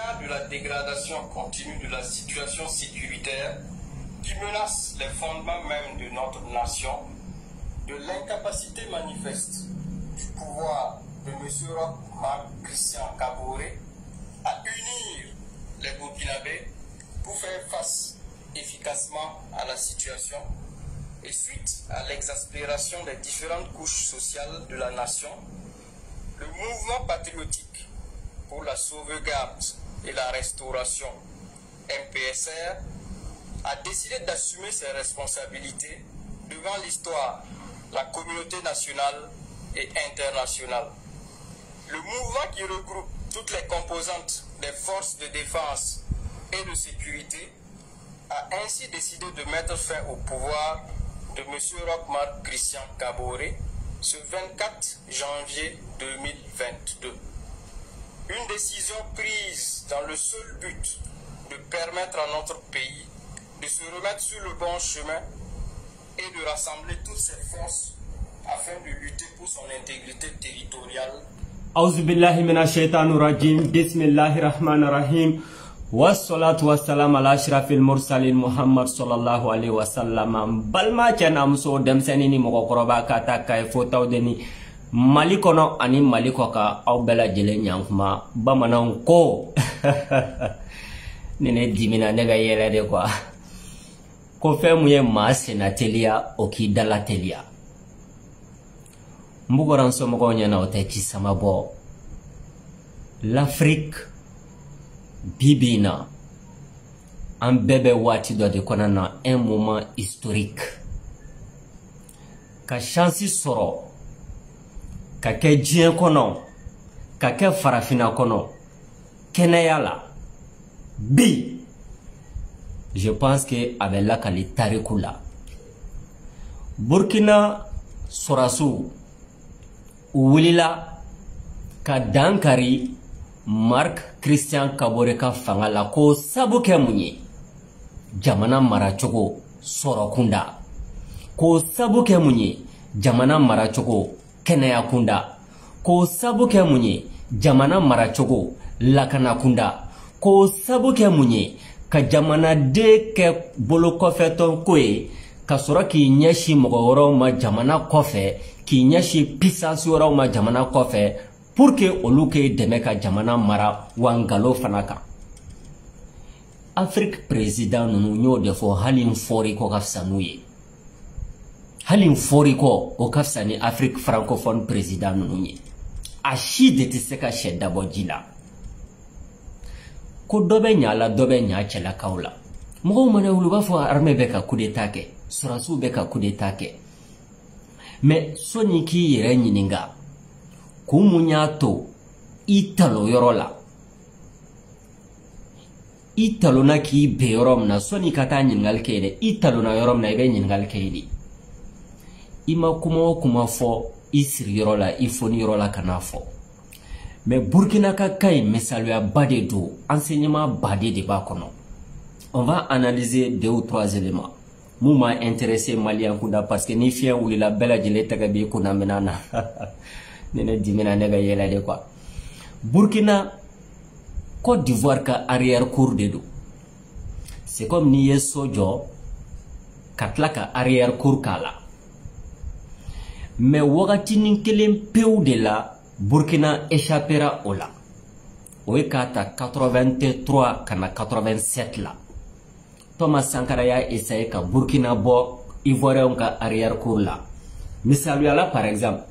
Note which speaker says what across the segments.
Speaker 1: regard de la dégradation continue de la situation sécuritaire qui menace les fondements même de notre nation, de l'incapacité manifeste du pouvoir de M. Roch-Marc Christian Kaboré à unir les Burkinabés pour faire face efficacement à la situation et suite à l'exaspération des différentes couches sociales de la nation, le mouvement patriotique pour la sauvegarde et la restauration MPSR a décidé d'assumer ses responsabilités devant l'histoire, la communauté nationale et internationale. Le mouvement qui regroupe toutes les composantes des forces de défense et de sécurité a ainsi décidé de mettre fin au pouvoir de M. Roch-Marc Christian Kaboré ce 24 janvier 2022. Une décision prise dans le seul but de permettre à notre pays de se remettre sur le bon chemin et de rassembler toutes ses forces afin de lutter pour son intégrité territoriale.
Speaker 2: Auzu billahi minash shaitanir rajim. Bismillahir rahmanir rahim. Wassalatu wassalamu ala ashrafil mursalin Muhammad sallallahu alaihi wasallam. Balma chana muso demseni ni mokokoroba kata kay fotaw deni malikono ani malikoka aw bela jele nyankuma bamanan ko nene dimina nega yele de quoi ko fe muye ma senatelia okidala telia mbugoran so mogo nyana oteki samabo l'Afrique bibina un bébé wati do de konana un moment historique ka chance soro ka ke dien kono ka ke farafina kono kenayala bi je pense que avec la qualité kula Burkina Sorasu Wulila ka dankari Marc Christian Kaboré ka fangala ko sabu ke munye jamana marachogo sorokunda ko sabu ke munye jamana marachogo kenaya kunda ko sabu ke munye jamana marachogo lakana kunda ko sabu ke munye ka jamana de ke bolo kofe ton koe ka soro ki nyashi mogoro ma jamana kofe ki nyashi puissance wora ma jamana kofe pour que oluke deme ka jamana mara wangalo fanaka Afrique président nunu nyo defo halin fori ko kafsanuye halin fori ko o kafsani Afrique francophone président nunu nye ashi de tiseka shedda bojila ko dobe nyala dobe nya chela kaula mo mane uluba fo armée beka coup d'état ke surasu beka coup d'état ke mais soni ki yere nyininga kumunyato italo yorola italo na ki be yorom na soni kata nyingal kede italo na yorom na ibe nyingal kede ima kuma fo isiri yorola ifoni yorola kana fo mais Burkina ka kay mesaluya bade do enseignement bade de ba kono on va analyser 2 ou 3 éléments mouma intéressé malien kunda parce que ni fien ou la belle jele tagabi kuna menana nene dimina nega yela de quoi Burkina Côte d'Ivoire ka arrière cour de do c'est comme ni sojo katlaka arrière cour kala mais wakati ninkelen peu de la Burkina échappera au la Oekata 83 kana 87 la Thomas Sankara ya essayé ka Burkina bo Ivoirien ka arrière cour la misali ala par exemple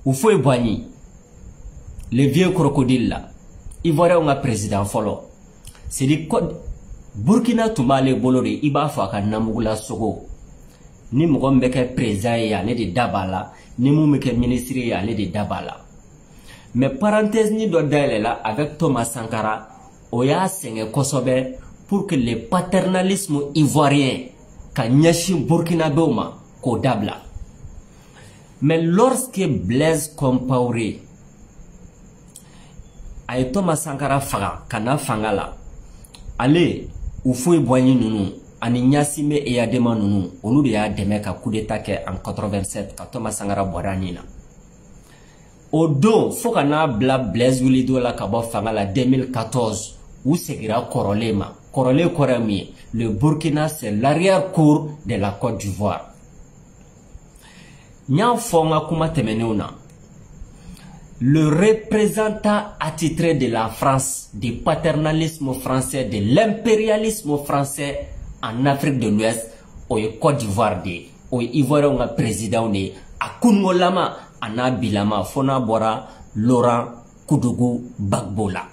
Speaker 2: ou faut boigny le vieux crocodile là Ivoirien nga président folo c'est dit Burkina tumale bolori iba fa ka namugula sogo ni mugombe ke président ya ne de dabala ni mumeke ministre ya ne de dabala mais parenthèse ni do là avec Thomas Sankara oya senge kosobe pour que le paternalisme ivoirien ka nyashi Burkina Boma ko dabla mais lorsque Blaise Compaoré ay Thomas Sankara faga kana fangala ale ou foi boigny nunu ani nyasime e yadema nunu onu de ya deme ka coup d'état ke en 87 ka Thomas Sankara boranina Odo faut qu'on a Blaise Wulido la kabo fangala 2014 ou segira Korolema. Korole Korami. Le Burkina, c'est l'arrière-cour de la Côte d'Ivoire. Nyan Fonga Kuma Temeneuna. Le représentant attitré de la France, du paternalisme français, de l'impérialisme français en Afrique de l'Ouest, au Côte d'Ivoire, au Ivoirien président, à Kungolama, à Bilama, Fona Bora, Laurent Koudougou Bagbola.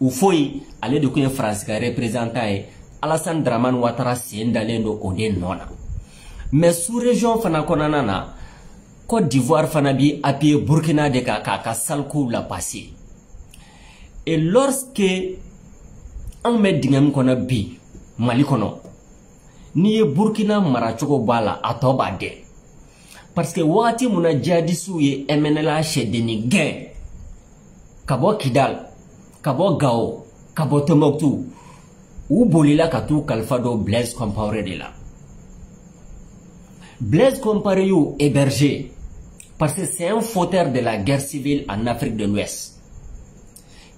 Speaker 2: Ou foi, aller de Kouyen France, qui représentant Alassane Dramane Ouattara, c'est Ndalendo Ode Nona. Mais sous-région Fanakonanana, Côte d'Ivoire Fanabi appuyé Burkina de Kaka Salkou l'a passé. Et lorsque on met dingam kona bi Mali kono, ni Burkina Marachogo Bala atoba de. Parce que wati muna jadisu ye MNLA shedeni gain. Kabo Kidal, Kabo Gao, Kabo Tomoktu, ou Bolila Katou Kalfado Blaise Compaoré de là. Blaise Compaoré ou hébergé. Parce que c'est un fauteur de la guerre civile en Afrique de l'Ouest.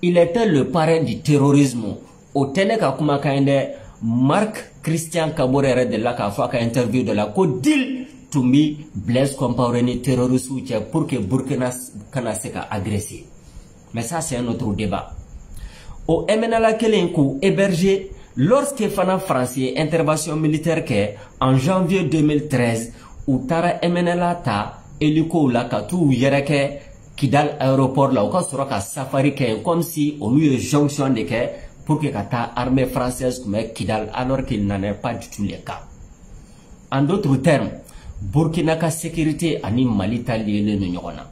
Speaker 2: Il était le parrain du terrorisme. Au Ténéka Kumakainde, Marc Christian Kaborere de la Kafaka interview de la Côte d'Île to me Blaise Compaoré ni terroriste pour que Burkina Kanaseka agressé. Mais ça c'est un autre débat. Au MNLA Kelenkou hébergé lorsque Fana français intervention militaire en janvier 2013 où Tara MNLA ta Eliko la Katou Yereke Kidal aéroport là, au cas safari comme si on lui jonction de pour que Kata armée française comme Kidal alors qu'il n'en est pas du tout le cas. En d'autres termes, Burkina ka sécurité ani Mali talié le nyona.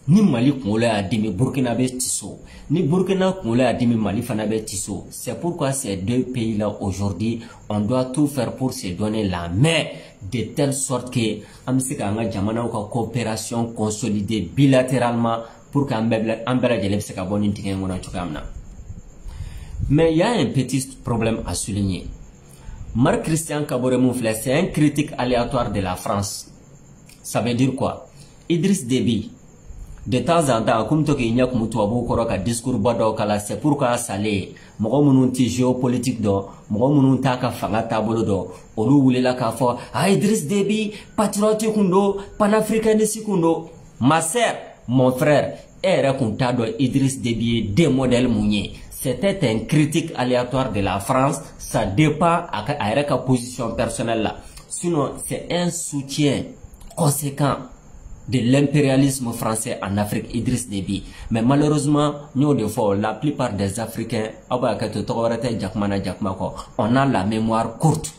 Speaker 2: Ni Mali Kongolais a dit Burkina be tiso, ni Burkina Kongolais a dit Mali fana be tiso. C'est pourquoi ces deux pays-là aujourd'hui, on doit tout faire pour se donner la main de telle sorte que amsika nga jamana ko coopération consolidée bilatéralement pour qu'ambela de l'epsika boni ntike ngona chukamna. Mais il y a un petit problème à souligner. Marc Christian Kaboré Mouflet, c'est un critique aléatoire de la France. Ça veut dire quoi? Idriss Déby, de temps en temps, comme tu as dit, discours c'est pourquoi salé, mogomununti géopolitique do, mogomununtaka fanga tabolo do, olu wulela ka fo, Idriss Déby, patriotique kundo, panafricaniste kundo. Ma sœur, mon frère, racontado Idriss Déby des modèles mouniers. C'était un critique aléatoire de la France, ça dépend à sa position personnelle là. Sinon, c'est un soutien conséquent de l'impérialisme français en Afrique, Idriss Déby. Mais malheureusement, nous de fois, la plupart des Africains, on a la mémoire courte.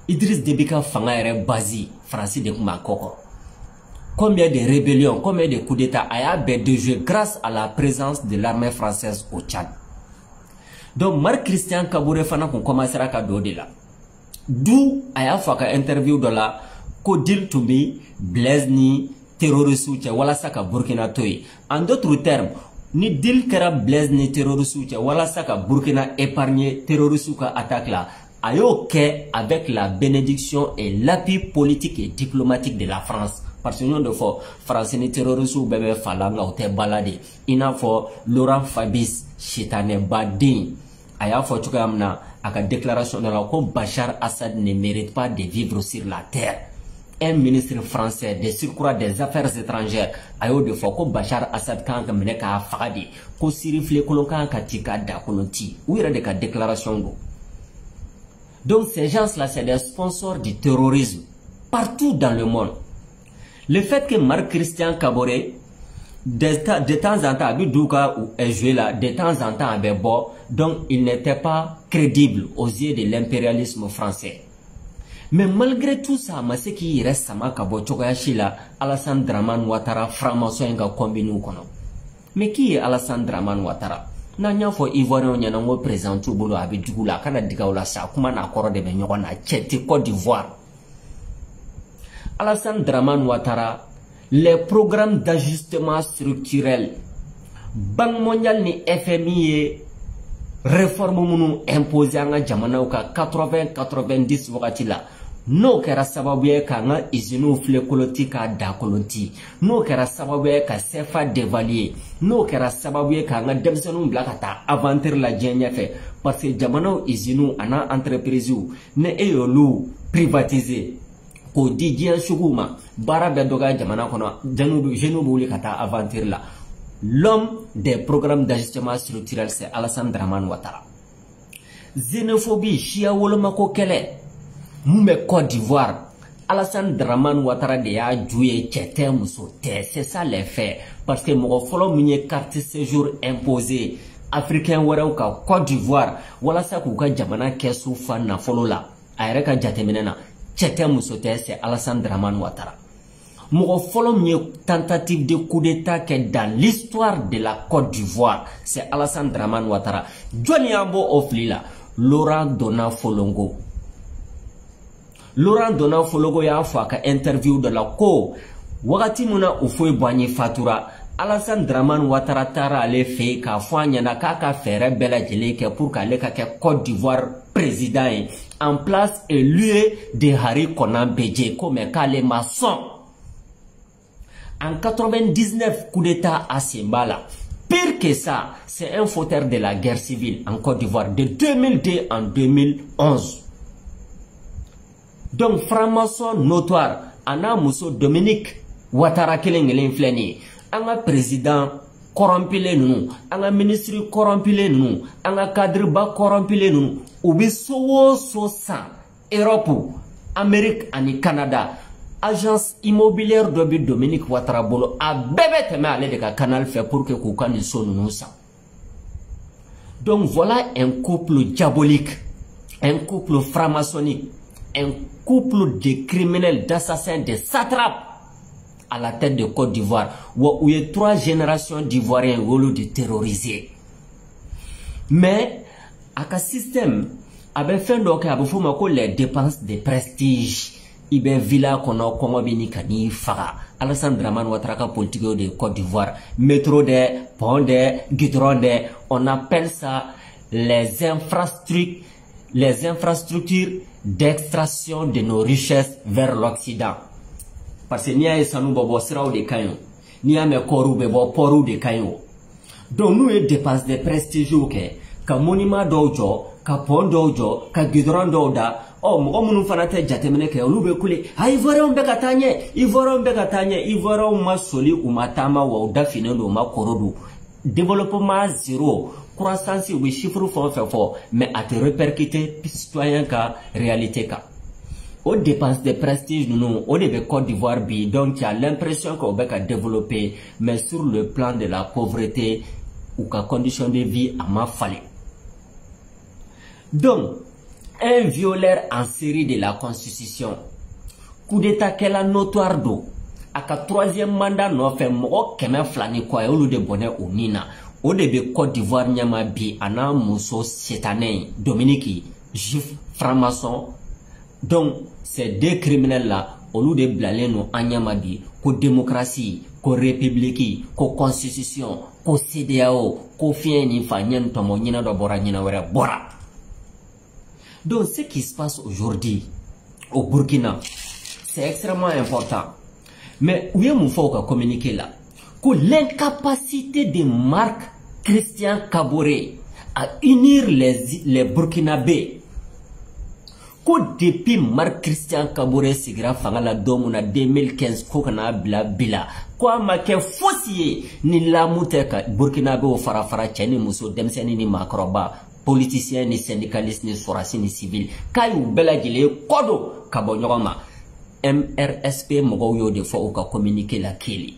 Speaker 2: Idriss Déby ka fanga ere basi français de Kumakoko. Combien de rébellions, combien de coups d'état a de jeu grâce à la présence de l'armée française au Tchad. Donc Marc Christian Kaboré fana qu'on commencera à donner là. D'où a fait une interview de la Kodil Toumbi, Blaise ni terroriste ou wala saka Burkina Toy. En d'autres termes, ni dil kera Blaise ni terroriste ou wala saka Burkina épargné terroriste ou attaque là. Ayo ke avec la bénédiction et l'appui politique et diplomatique de la France. Parce que nous de fois français ni terroriste ou bébé falanga ou te balade. Ina fo Laurent Fabius Chitane Badin. Aya fo chuka amna aka déclaration de la ko Bachar Assad ne mérite pas de vivre sur la terre. Un ministre français de surcroît des affaires étrangères ayo de fois ko Bachar Assad kan ka mene ka fagadi ko sirifle ko kan ka tika da konoti. Ou ira de ka déclaration go. Donc ces gens-là c'est des sponsors du terrorisme partout dans le monde. Le fait que Marc Christian Kaboré, de temps en temps, Abidouka ou joué là, de temps en temps avec Bo, donc il n'était pas crédible aux yeux de l'impérialisme français. Mais malgré tout ça, ce qui reste sama Kabo Chokoyashila, Alassane Dramane Ouattara, franc-maçon nga combine ou kono. Mais qui est Alassane Dramane Ouattara? Nanya fo Ivoirien nyanango présent tout bolo Abidou la kana digaola sa kuma na koro de benyona Tchète Côte d'Ivoire. Alassane Dramane Ouattara, les programmes d'ajustement structurel, Banque mondiale ni FMI réforme mounou imposé en jamana ou 80-90 wakati la, n'o kɛra sababu ye k'an ka iziniw filɛ koloti k'a da koloti, n'o kɛra sababu ye ka CFA dévaluer, n'o kɛra sababu ye k'an ka denmisɛnninw bila ka taa aventure la diɲɛ ɲɛfɛ, parce que jamanaw iziniw ana entreprisew ne e y'olu privatiser k'o di diɲɛ suguw ma, baara bɛɛ dɔgɔya jamana kɔnɔ, jeunes bɛ wuli ka taa aventure la. L'homme des programmes d'ajustement structurel, c'est Alassane Dramane Ouattara. Xénophobie, chia wolomako kɛlɛ mun bɛ Côte d'Ivoire, Alassane Dramane Ouattara de y'a ju ye, cɛ tɛ muso tɛ, c'est ça les faits. Parce que mɔgɔ fɔlɔ min ye carte séjour imposé africain wɛrɛw ka Côte d'Ivoire walasa k'u ka jamana kɛsu fa nafolo la, a yɛrɛ ka jateminɛ na, cɛ tɛ muso tɛ, c'est Alassane Dramane Ouattara. Mɔgɔ fɔlɔ min ye tentative de coup d'état kɛ dans l'histoire de la Côte d'Ivoire, c'est Alassane Dramane Ouattara. Jɔnni y'an bɔ o fili la? Laurent Dona Folongo. Laurent Dona Folongo y'a fɔ a ka interview de la ko wagati mun na u foyi bɔ an ye fatura, Alassane Dramane Ouattara taara ale fɛ yen k'a fɔ an ɲɛna k'a ka fɛɛrɛ bɛɛ lajɛlen kɛ pour qu'ale ka kɛ Côte d'Ivoire président ye en place et lieu de Hari Konan Bédié ko mais k'ale ma sɔn. En 99, coup d'état à Simbala. Pire que ça, c'est un fauteur de la guerre civile en Côte d'Ivoire de 2002 en 2011. Donc, franc-maçon notoire, Anna Mousso Dominique Ouattara Kelengelen Fleni, un président corrompu, un ministre corrompu, un cadre corrompu, ou bien so Europe, Amérique et Canada. Agence immobilière de Dominique Ouattara bolo a bébé teme ale de ka canal fait pour que kouka ni so nous ça. Donc voilà un couple diabolique, un couple franc-maçonnique, un couple de criminels, d'assassins, de satrapes à la tête de Côte d'Ivoire où il y a 3 générations d'Ivoiriens wolo de terroriser. Mais à un système avait fait donc à les dépenses de prestige. Ibe villa kono kongo bini kani faga. Alassane Dramane Ouattara ka politique de Côte d'Ivoire, métro de, pont de, goudron de, on appelle ça les infrastructures d'extraction de nos richesses vers l'Occident. Parce que n'y a esanu bobo siraw de kanyo, n'y a me koru bebo poru de kanyo. Donc nous les dépenses de prestige ka monument dojo, ka pont dojo, ka goudron doda. Oh, mon fanate jatemene ke olube kule. Ha Ivoirian be katanye, Ivoirian ma soli ou matama ou dafine do ma korodu. Développement zéro, croissance ou chiffre fort, mais à te répercuter citoyen ka réalité ka. Aux dépenses de prestige nous, au début Côte d'Ivoire bi, donc il y a l'impression qu'on va développer, mais sur le plan de la pauvreté ou ka condition de vie à ma fallait. Donc un violeur en série de la Constitution. Coup d'état qu'elle a notoire d'eau. À 3e mandat, nous fait mort keme flani quoi et au lieu de bonnet au Nina. Au début, Côte d'Ivoire nyama bi ana mousso sétané Dominique, juif, franc-maçon. Donc, ces 2 criminels là, au lieu de blaler nous en nyama bi, qu'au démocratie, qu'au république, qu'au constitution, qu'au CDAO, qu'au fien ni fanyen tomo nina do bora nina wera bora. Donc ce qui se passe aujourd'hui au Burkina, c'est extrêmement important. Mais où est mon faut communiquer là? Que l'incapacité de Marc Christian Kaboré à unir les Burkinabés. Que depuis Marc Christian Kaboré sigira fangala domuna 2015 ko kana bila. Quoi ma ke fossier ni la muteka Burkinabé au farafara cheni muso demseni ni makroba. Politiciens ni syndicalistes ni sorasi ni civil kayou belajile kodo kabo nyogama MRSP mogo yo de fo ka communiquer la kili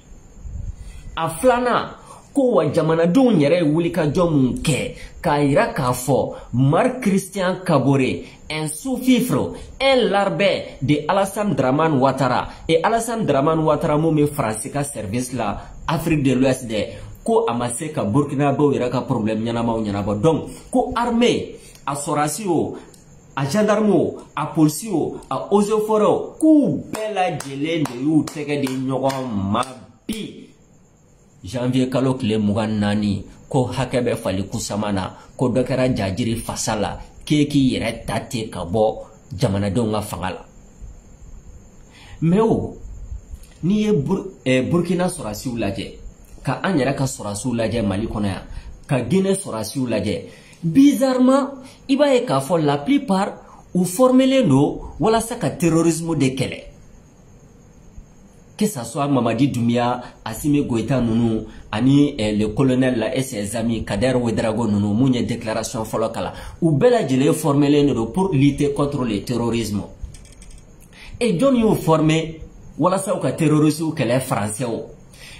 Speaker 2: aflana ko wa jamana dun yere wuli ka jomun ke kaira ka fo Marc Christian Kaboré un sous-fifre un larbin de Alassane Dramane Ouattara et Alassane Dramane Ouattara moumi français ka service la Afrique de l'Ouest de ko amase ka Burkina Faso ira ka problème ñanaba donc ko armée a sorasio a gendarme a police a eaux et forêts ku bela jele de yu tege de ñogon mabi janvier kalo kile mugan nani ko hakebe fali kusamana ko dokera jajiri fasala keki yere tate ka bo jamana donga fangala mais oh ni Burkina sorasiw lajɛ ka an yɛrɛ ka sorasiw lajɛ Mali kɔnɔ yan ka Guinée sorasiw lajɛ bizarrement i b'a ye k'a fɔ la plupart u formelen do walasa ka terrorisme de kɛlɛ, que ça soit Mamadi Doumbia, Assimi Goïta nunu ani le colonel la et ses amis Kader Ouedraogo nunu mun ye déclaration fɔlɔ kala u bɛɛ lajɛlen formelen do pour lutter contre le terrorisme. Et jɔn y'u formé walasa u ka terrorisme kɛlɛ français o,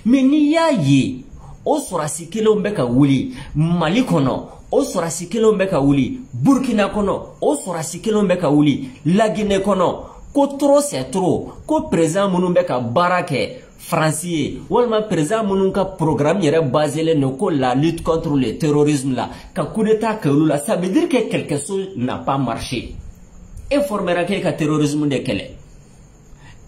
Speaker 2: mais n'i y'a ye o sɔrasi kelenw bɛ ka wuli Mali kɔnɔ, o sɔrasi kelenw bɛ ka wuli Burkina kɔnɔ, o sɔrasi kelenw bɛ ka wuli La Guinée kɔnɔ, ko trop c'est trop, ko président minnu bɛ ka baara kɛ France ye walima président minnu ka programme yɛrɛ basé no ko la lutte contre le terrorisme la ka coup d'état kɛ olu la, ça veut dire que quelque chose n'a pas marché. E formera k'e ka terrorisme de kɛlɛ,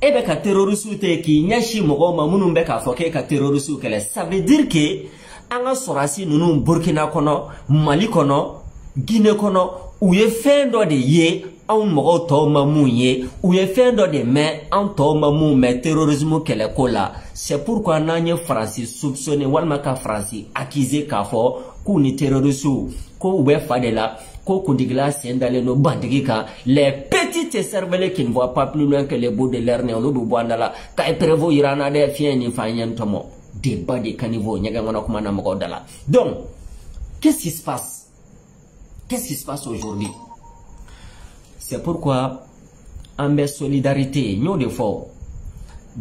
Speaker 2: e bɛ ka terrorisme te k'i ɲɛsin mɔgɔw ma minnu bɛ k'a fɔ k'e ka terrorisme kɛlɛ, ça veut dire que an ka sɔrasi ninnu Burkina kɔnɔ, Mali kɔnɔ, Guinée kɔnɔ u ye fɛn dɔ de ye anw mɔgɔw tɔw ma mun ye, u ye fɛn dɔ de mɛn anw tɔw ma mun mɛn terrorisme kɛlɛko la. C'est pourquoi n'an ye Faransi soupçonné walima ka Faransi accusé k'a fɔ k'u ni terroristes ko u bɛ fa de la, ko kundigila sen dalen no bandigi kan. Les petites cerveles qui ne voient pas plus loin que les bouts de leur nez olu bɛ bɔ an da la ka prévo yira an na dɛ fiɲɛ nin fa ɲɛ tɔmɔ débat de caniveau ɲɛgɛn kɔnɔ kuma na mɔgɔw da la. Donc qu'est-ce qui se passe? Qu'est-ce qui se passe aujourd'hui? C'est pourquoi en bɛ solidarité n'o de fɔ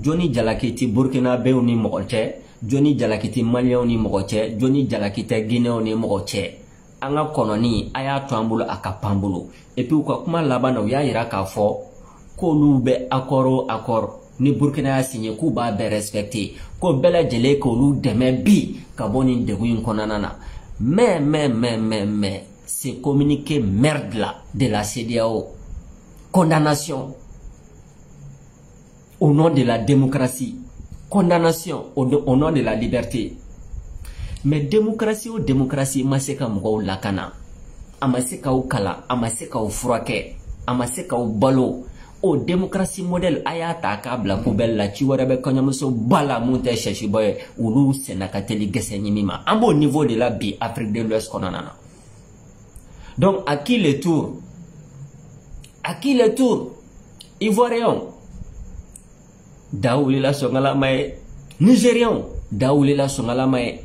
Speaker 2: Johnny Jalakiti Burkinabéw ni mɔgɔ cɛ, Johnny Jalakiti Malien ni mɔgɔ cɛ, Johnny Jalakiti Guinéen ni mɔgɔ cɛ. An ka kɔnɔni a y'a to an bolo a ka pan bolo, et puis u ka kuma laban na u y'a yira k'a fɔ k'olu bɛ accord ni Burkina y'a signé k'u b'a bɛɛ respecté, ko bɛɛ lajɛlen k'olu dɛmɛ bi ka bɔ nin degun in kɔnɔna na. Mais ce communiqué merde là de la CEDEAO, condamnation au nom de la démocratie, condamnation au nom de la liberté. Mais démocratie ou démocratie ma se ka mɔgɔw lakana, a ma se k'aw kala, a ma se k'aw furakɛ, a ma se k'aw balo. O démocratie modèle a y'a ta k'a bila poubelle la, ci wɛrɛ bɛ kɔɲɔmuso ba la mun tɛ sɛsibɔ ye, olu sɛnɛ ka teli gɛsɛ ɲimi ma. An b'o niveau de la bi Afrique de l'Ouest kɔnɔna na. Donc à qui le tour? À qui le tour? Ivoiriens da wulila sɔngala ye, Nigériens da wulila sɔngala ye.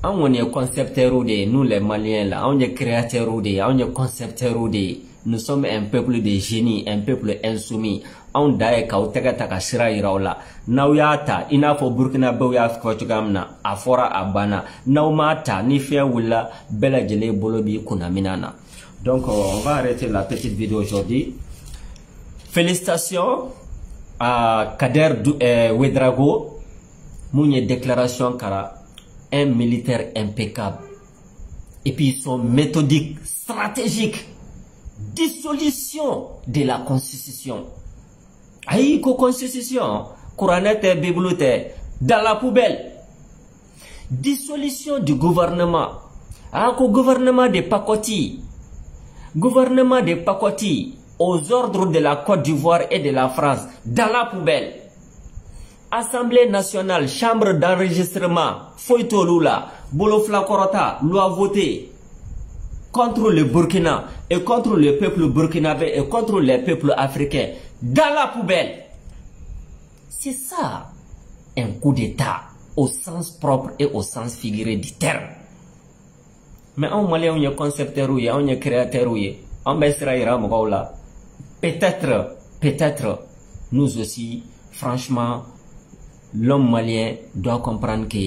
Speaker 2: An kɔni ye concepteurs de ye, nous les Maliens là, anw ye créateurs de ye, anw ye concepteurs de ye. Nous sommes un peuple de génie, un peuple insoumis. On daye k'aw tɛgɛ ta ka sira yira aw la. N'aw y'a ta, i n'a fɔ Burkinabéw y'a fɔ cogoya min na, a fɔra a banna. N'aw m'a ta, ni fiɲɛ wulila, bɛɛ lajɛlen bolo b'i kunna minan na. Donc, on va arrêter la petite vidéo aujourd'hui. Félicitations à Kader Ouedraogo, mun ye déclaration kara, un militaire impeccable. Et puis, ils sont méthodiques, stratégiques. Dissolution de la constitution. Aïe, constitution, couranette, bible, dans la poubelle. Dissolution du gouvernement. Gouvernement de Pakoti. Gouvernement de Pakoti aux ordres de la Côte d'Ivoire et de la France, dans la poubelle. Assemblée nationale, chambre d'enregistrement, Foytolula, Bolofla Korota, loi votée contre le Burkina et contre le peuple burkinabé et contre les peuples africains, dans la poubelle. C'est ça, un coup d'état au sens propre et au sens figuré du terme. Mais en Malais, on est concepteur, on est créateur, on est peut-être, nous aussi, franchement, l'homme malien doit comprendre que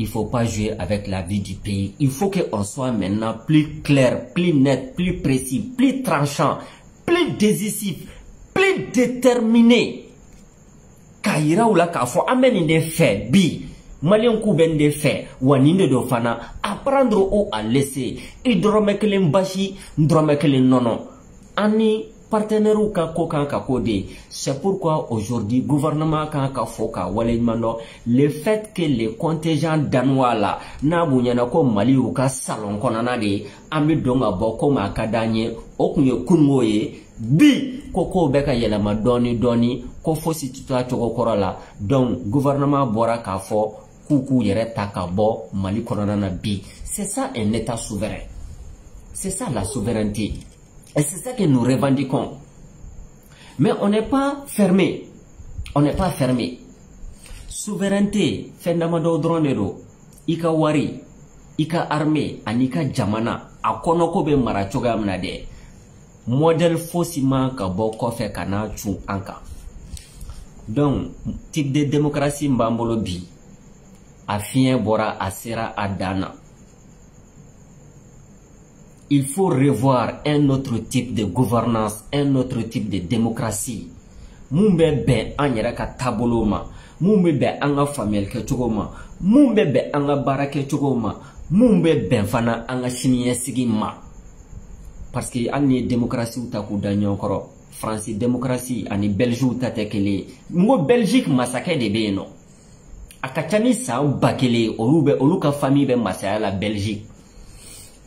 Speaker 2: il ne faut pas jouer avec la vie du pays. Il faut qu'on soit maintenant plus clair, plus net, plus précis, plus tranchant, plus décisif, plus déterminé. Kaira ou la kafo amène des faits, bi. Malien kouben des faits, ou anine de fana, apprendre ou à laisser. Hydromekelen bashi, hydromekelen nono. Ani partenaire ou ka kokan ka kode. C'est pourquoi aujourd'hui, gouvernement kan ka foka waleimano, le fait que les contingents danois là, na bunyana ko Mali ou ka salon konana de, ambi donga boko ma kadanye, okunye kunwoye, bi ko bɛ ka yɛlɛma dɔɔni ko fosi tɛ taa cogo kɔrɔ la donc gouvernement bɔra k'a fɔ k'u yɛrɛ ta ka bɔ Mali kɔnɔna na bi. C'est ça un état souverain, c'est ça la souveraineté et c'est ça que nous revendiquons. Mais on n'est pas fermé, on n'est pas fermé. Souveraineté fɛn damadɔ dɔrɔn de don. I ka wari, i ka armée ani ka jamana a kɔnɔko bɛ mara cogoya min na dɛ. Modèle fosi man ka bɔ kɔfɛ ka na cun an kan. Donc type de démocratie b'an bolo bi. A fiɲɛ bɔra a sera a dan na. Il faut revoir un autre type de gouvernance, un autre type de démocratie. Mun bɛ bɛn an yɛrɛ ka taabolo ma, mun bɛ bɛn an ka faamuyali kɛcogo ma, mun bɛ bɛn an ka baara kɛcogo ma, mun bɛ bɛn fana an ka siniɲɛsigi ma. Parce que hali ni démocratie ta k'u da ɲɔgɔn kɔrɔ, France démocratie ani Belgique ta tɛ kelen ye. N ko Belgique masakɛ de bɛ yen nɔ. A ka ca ni san 1000 olu ka famille bɛ masaya la Belgique.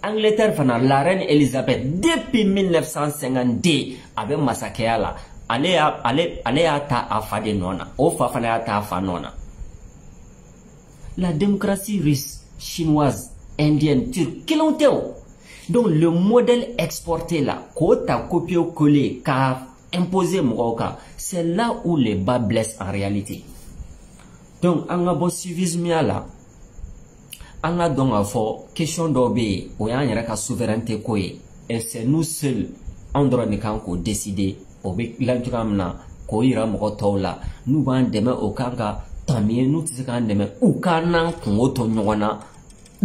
Speaker 2: Angleterre fana, la reine Elisabeth depuis 1952 a bɛ masakɛya la. Ale y'a ta a fa de nɔ na, o fa fana y'a ta a fa nɔ na. La démocratie russe, chinoise, indienne, turque, kelenw tɛ o. Donc le modèle exporté là, k'o ta copier-coller, k'a imposer mɔgɔw kan, c'est là où les bas blessent en réalité. Donc an ka bɔ civisme la, an ka dɔn k'a fɔ question dɔw bɛ yen, o y'an yɛrɛ ka souveraineté ko ye, et c'est nous seuls an dɔrɔn de kan k'o décider. O bɛ dilan cogoya min na k'o yira mɔgɔ tɔw la, n'u b'an dɛmɛ o kan ka tami ye, n'u tɛ se k'an dɛmɛ u ka n'an kungo to ɲɔgɔn na,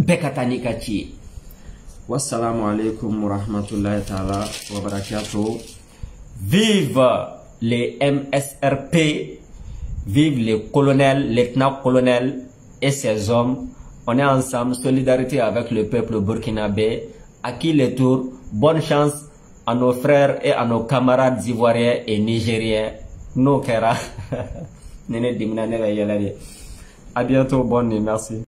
Speaker 2: bɛɛ ka taa n'i ka ci ye. Wassalamu alaikum wa rahmatullahi ta'ala wa barakatuh. Vive les MSRP, vive les colonels, lieutenants-colonels et ses hommes. On est ensemble, solidarité avec le peuple burkinabé. À qui le tour, bonne chance à nos frères et à nos camarades ivoiriens et nigériens. Nos kera. À bientôt, bonne nuit, merci.